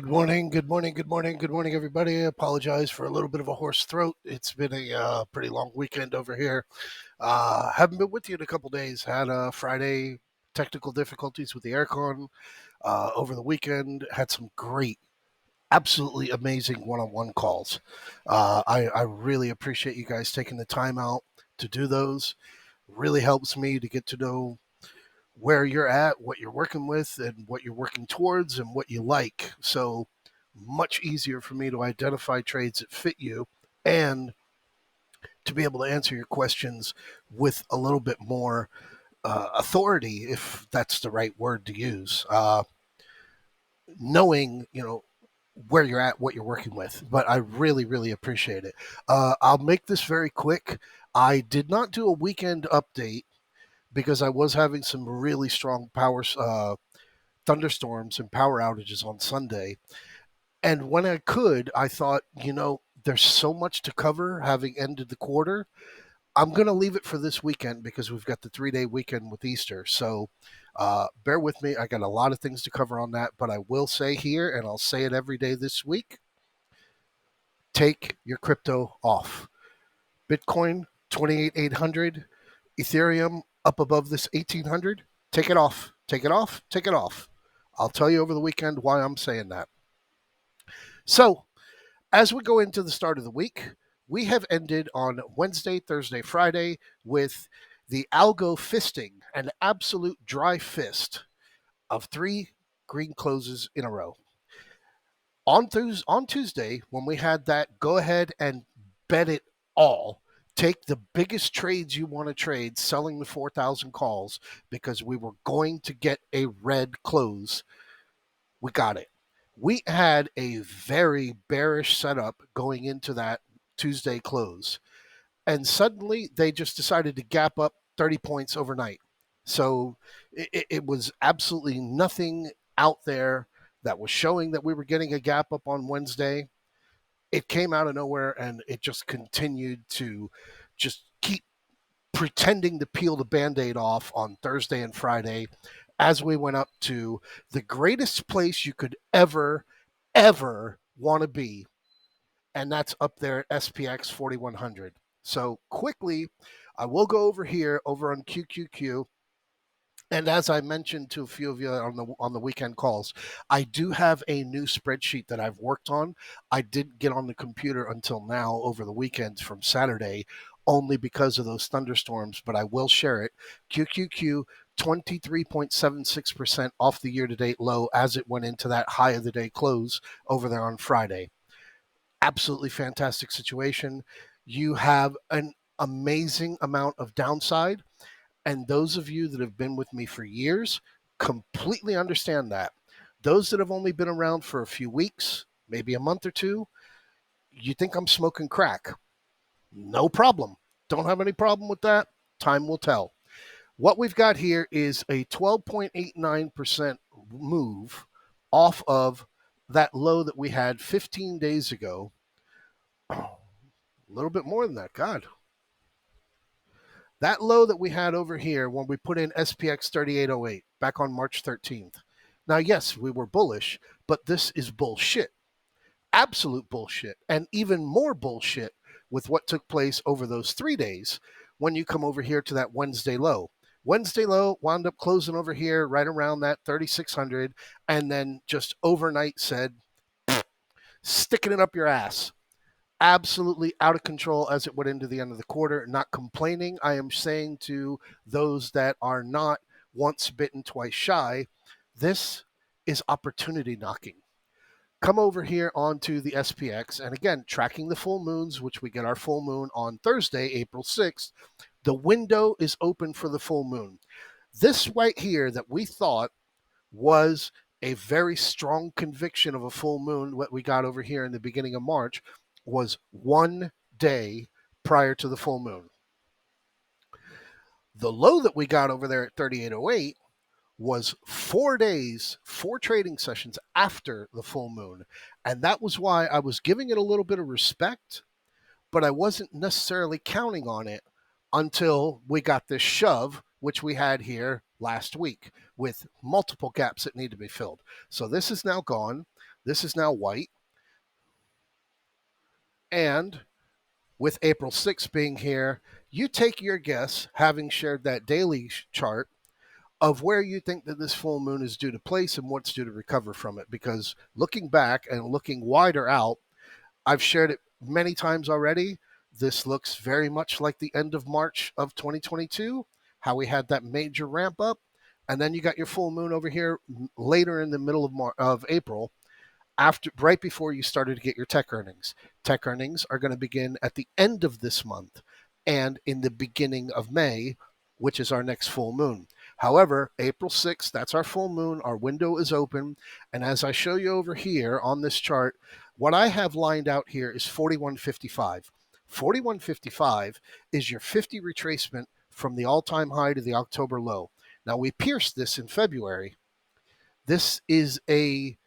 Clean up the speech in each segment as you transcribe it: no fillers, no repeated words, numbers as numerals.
Good morning, everybody. I apologize for a little bit of a hoarse throat. It's been a pretty long weekend over here. Haven't been with you in a couple days. Had Friday technical difficulties with the aircon over the weekend. Had some great, absolutely amazing one-on-one calls. I really appreciate you guys taking the time out to do those. Really helps me to get to know where you're at, what you're working with, and what you're working towards, and what you like. So much easier for me to identify trades that fit you and to be able to answer your questions with a little bit more authority, if that's the right word to use. Knowing, where you're at, what you're working with. But I really, really appreciate it. I'll make this very quick. I did not do a weekend update because I was having some really strong thunderstorms and power outages on Sunday. And when I could, I thought, there's so much to cover having ended the quarter. I'm going to leave it for this weekend because we've got the 3-day weekend with Easter. So bear with me. I got a lot of things to cover on that. But I will say here, and I'll say it every day this week, take your crypto off. Bitcoin, 28,800. Ethereum, up above this 1,800. Take it off. Take it off. Take it off. I'll tell you over the weekend why I'm saying that. So, as we go into the start of the week, we have ended on Wednesday, Thursday, Friday with the algo fisting, an absolute dry fist of 3 green closes in a row. On Tuesday, when we had that go ahead and bet it all, take the biggest trades you want to trade, selling the 4,000 calls because we were going to get a red close. We got it. We had a very bearish setup going into that Tuesday close. And suddenly they just decided to gap up 30 points overnight. So it was absolutely nothing out there that was showing that we were getting a gap up on Wednesday. It came out of nowhere and it just continued to just keep pretending to peel the Band-Aid off on Thursday and Friday as we went up to the greatest place you could ever want to be. And that's up there at SPX 4100. So quickly, I will go over here over on QQQ. And as I mentioned to a few of you on the weekend calls, I do have a new spreadsheet that I've worked on. I didn't get on the computer until now over the weekends from Saturday, only because of those thunderstorms, but I will share it. QQQ 23.76% off the year-to-date low as it went into that high of the day close over there on Friday. Absolutely fantastic situation. You have an amazing amount of downside. And those of you that have been with me for years completely understand that. Those that have only been around for a few weeks, maybe a month or two, you think I'm smoking crack. No problem. Don't have any problem with that. Time will tell. What we've got here is a 12.89% move off of that low that we had 15 days ago. A little bit more than that. God. That low that we had over here when we put in SPX 3808 back on March 13th. Now, yes, we were bullish, but this is bullshit. Absolute bullshit. And even more bullshit with what took place over those 3 days when you come over here to that Wednesday low. Wednesday low wound up closing over here right around that 3,600 and then just overnight said, sticking it up your ass. Absolutely out of control as it went into the end of the quarter. Not complaining. I am saying to those that are not once bitten, twice shy, this is opportunity knocking. Come over here onto the SPX, and again, tracking the full moons, which we get our full moon on Thursday, April 6th. The window is open for the full moon. This right here that we thought was a very strong conviction of a full moon, what we got over here in the beginning of March, was 1 day prior to the full moon. The low that we got over there at 3808 was 4 days, 4 trading sessions after the full moon. And that was why I was giving it a little bit of respect, but I wasn't necessarily counting on it until we got this shove, which we had here last week with multiple gaps that need to be filled. So this is now gone. This is now white. And with April 6th being here, you take your guess, having shared that daily chart, of where you think that this full moon is due to place and what's due to recover from it. Because looking back and looking wider out, I've shared it many times already. This looks very much like the end of March of 2022, how we had that major ramp up. And then you got your full moon over here later in the middle of April, after right before you started to get your tech earnings. Tech earnings are going to begin at the end of this month and in the beginning of May, which is our next full moon. However, April 6th, that's our full moon. Our window is open. And as I show you over here on this chart, what I have lined out here is 4155. 4155 is your 50 retracement from the all-time high to the October low. Now, we pierced this in February. This is a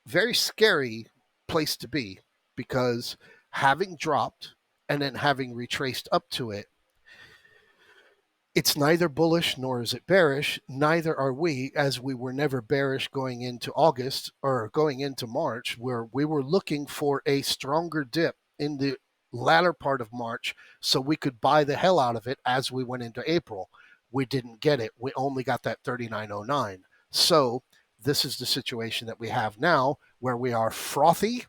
very scary place to be, because having dropped and then having retraced up to it, it's neither bullish nor is it bearish. Neither are we, as we were never bearish going into August or going into March, where we were looking for a stronger dip in the latter part of March so we could buy the hell out of it as we went into April. We didn't get it. We only got that 3909. So this is the situation that we have now, where we are frothy,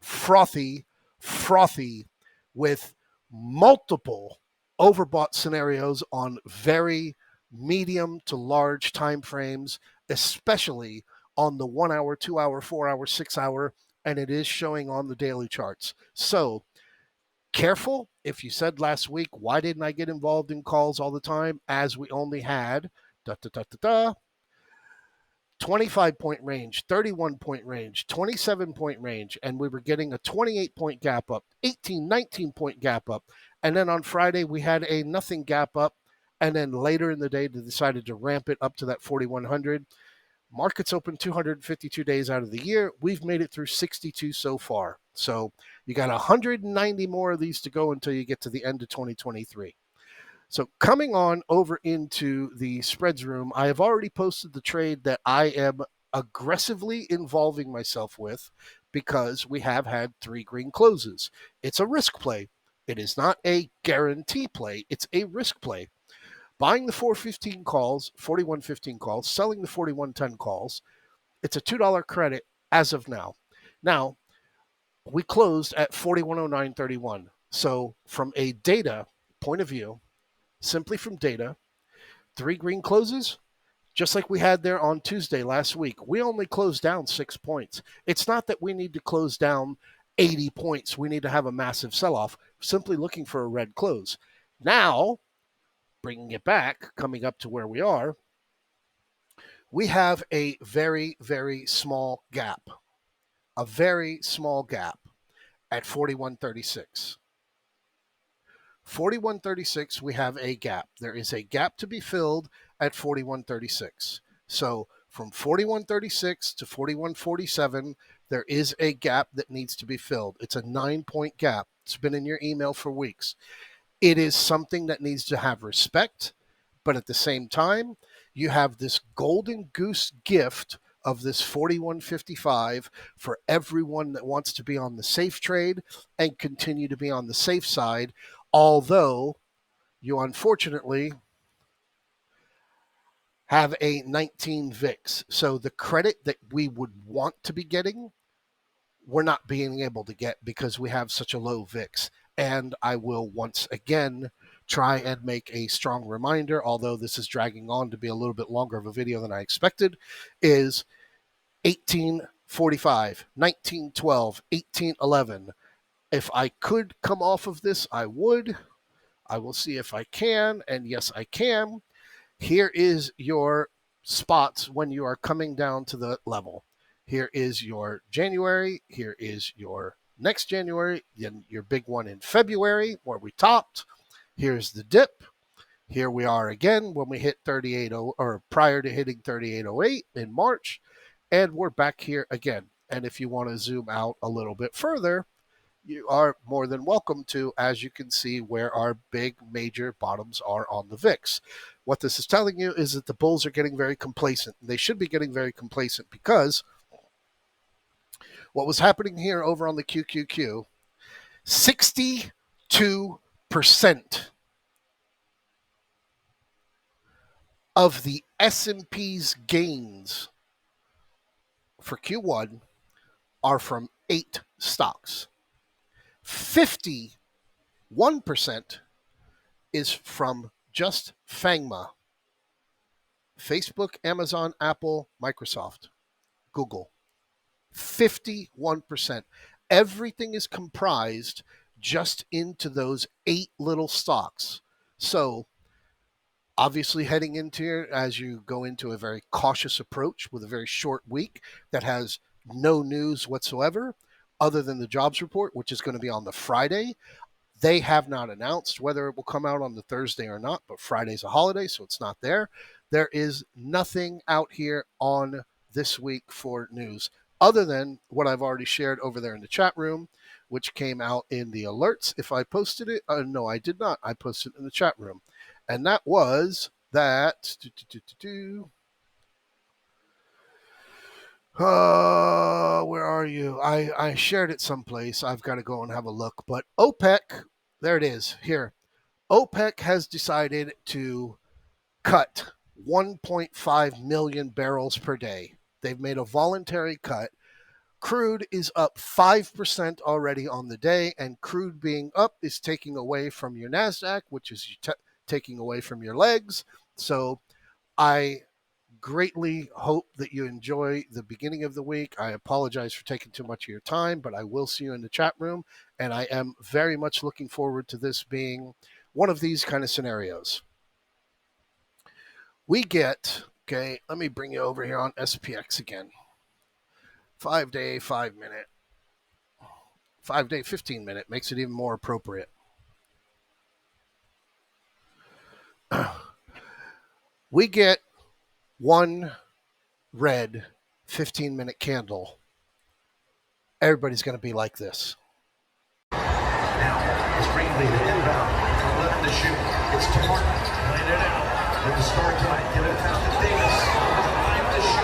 frothy, frothy with multiple overbought scenarios on very medium to large time frames, especially on the 1 hour, 2 hour, 4 hour, 6 hour, and it is showing on the daily charts. So careful. If you said last week, why didn't I get involved in calls all the time, as we only had 25-point range, 31-point range, 27-point range, and we were getting a 28-point gap up, 18, 19-point gap up. And then on Friday, we had a nothing gap up. And then later in the day, they decided to ramp it up to that 4,100. Markets open 252 days out of the year. We've made it through 62 so far. So you got 190 more of these to go until you get to the end of 2023. So coming on over into the spreads room, I have already posted the trade that I am aggressively involving myself with, because we have had 3 green closes. It's a risk play. It is not a guarantee play. It's a risk play. Buying the 415 calls, 4115 calls, selling the 4110 calls. It's a $2 credit as of now. Now, we closed at 4109.31. So from a data point of view, simply from data, 3 green closes, just like we had there on Tuesday last week. We only closed down 6 points. It's not that we need to close down 80 points. We need to have a massive sell-off, simply looking for a red close. Now, bringing it back, coming up to where we are, we have a very, very small gap, a very small gap at 4136. 4136, we have a gap. There is a gap to be filled at 4136. So from 4136 to 4147, there is a gap that needs to be filled. It's a 9-point gap. It's been in your email for weeks. It is something that needs to have respect, but at the same time, you have this golden goose gift of this 4155 for everyone that wants to be on the safe trade and continue to be on the safe side, although you unfortunately have a 19 VIX. So the credit that we would want to be getting, we're not being able to get because we have such a low VIX. And I will once again try and make a strong reminder, although this is dragging on to be a little bit longer of a video than I expected, is 1845, 1912, 1811. If I could come off of this, I would. I will see if I can, and yes, I can. Here is your spots when you are coming down to the level. Here is your January. Here is your next January. Then your big one in February where we topped. Here's the dip. Here we are again when we hit 38.0, or prior to hitting 38.08 in March. And we're back here again. And if you want to zoom out a little bit further, you are more than welcome to, as you can see where our big major bottoms are on the VIX. What this is telling you is that the bulls are getting very complacent. They should be getting very complacent because what was happening here over on the QQQ, 62% of the S&P's gains for Q1 are from 8 stocks. 51% is from just FANGMA: Facebook, Amazon, Apple, Microsoft, Google. 51%. Everything is comprised just into those 8 little stocks. So obviously heading into here, as you go into a very cautious approach with a very short week that has no news whatsoever other than the jobs report, which is going to be on the Friday. They have not announced whether it will come out on the Thursday or not, but Friday's a holiday, so it's not there. There is nothing out here on this week for news other than what I've already shared over there in the chat room, which came out in the alerts. If I posted it, no, I did not. I posted it in the chat room. And that was that. Where are you? I shared it someplace. I've got to go and have a look. But OPEC, there it is, here. OPEC has decided to cut 1.5 million barrels per day. They've made a voluntary cut. Crude is up 5% already on the day, and crude being up is taking away from your NASDAQ, which is taking away from your legs. So I greatly hope that you enjoy the beginning of the week. I apologize for taking too much of your time, but I will see you in the chat room, and I am very much looking forward to this being one of these kind of scenarios. We get, okay, let me bring you over here on SPX again. 5-day, 5-minute. 5-day, 15-minute makes it even more appropriate. We get one red 15-minute candle. Everybody's going to be like this. Now, it's Greenlee, the inbound, 11 to shoot. It's Torn, playing it out. With the start time, give it pass to Davis. 5 to shoot.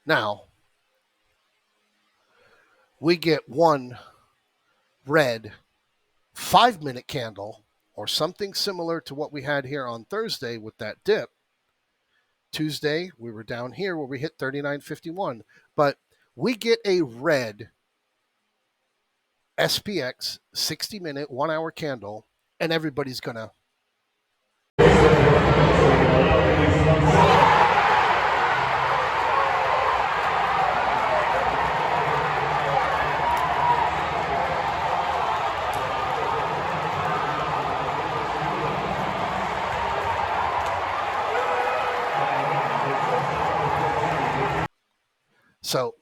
Now, we get one red 5-minute candle, or something similar to what we had here on Thursday with that dip. Tuesday, we were down here where we hit 39.51. But we get a red SPX 60-minute, 1-hour candle, and everybody's going to. So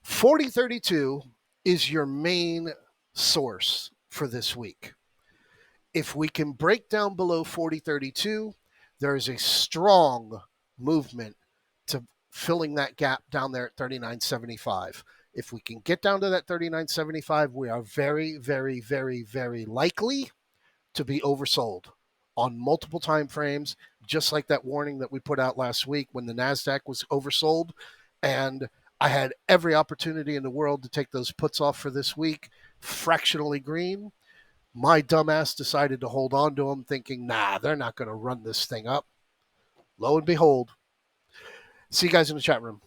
4032 is your main source for this week. If we can break down below 4032, there is a strong movement to filling that gap down there at 39.75. If we can get down to that 39.75, we are very, very, very, very likely to be oversold on multiple time frames, just like that warning that we put out last week when the NASDAQ was oversold. And I had every opportunity in the world to take those puts off for this week, fractionally green. My dumbass decided to hold on to them thinking, nah, they're not going to run this thing up. Lo and behold. See you guys in the chat room.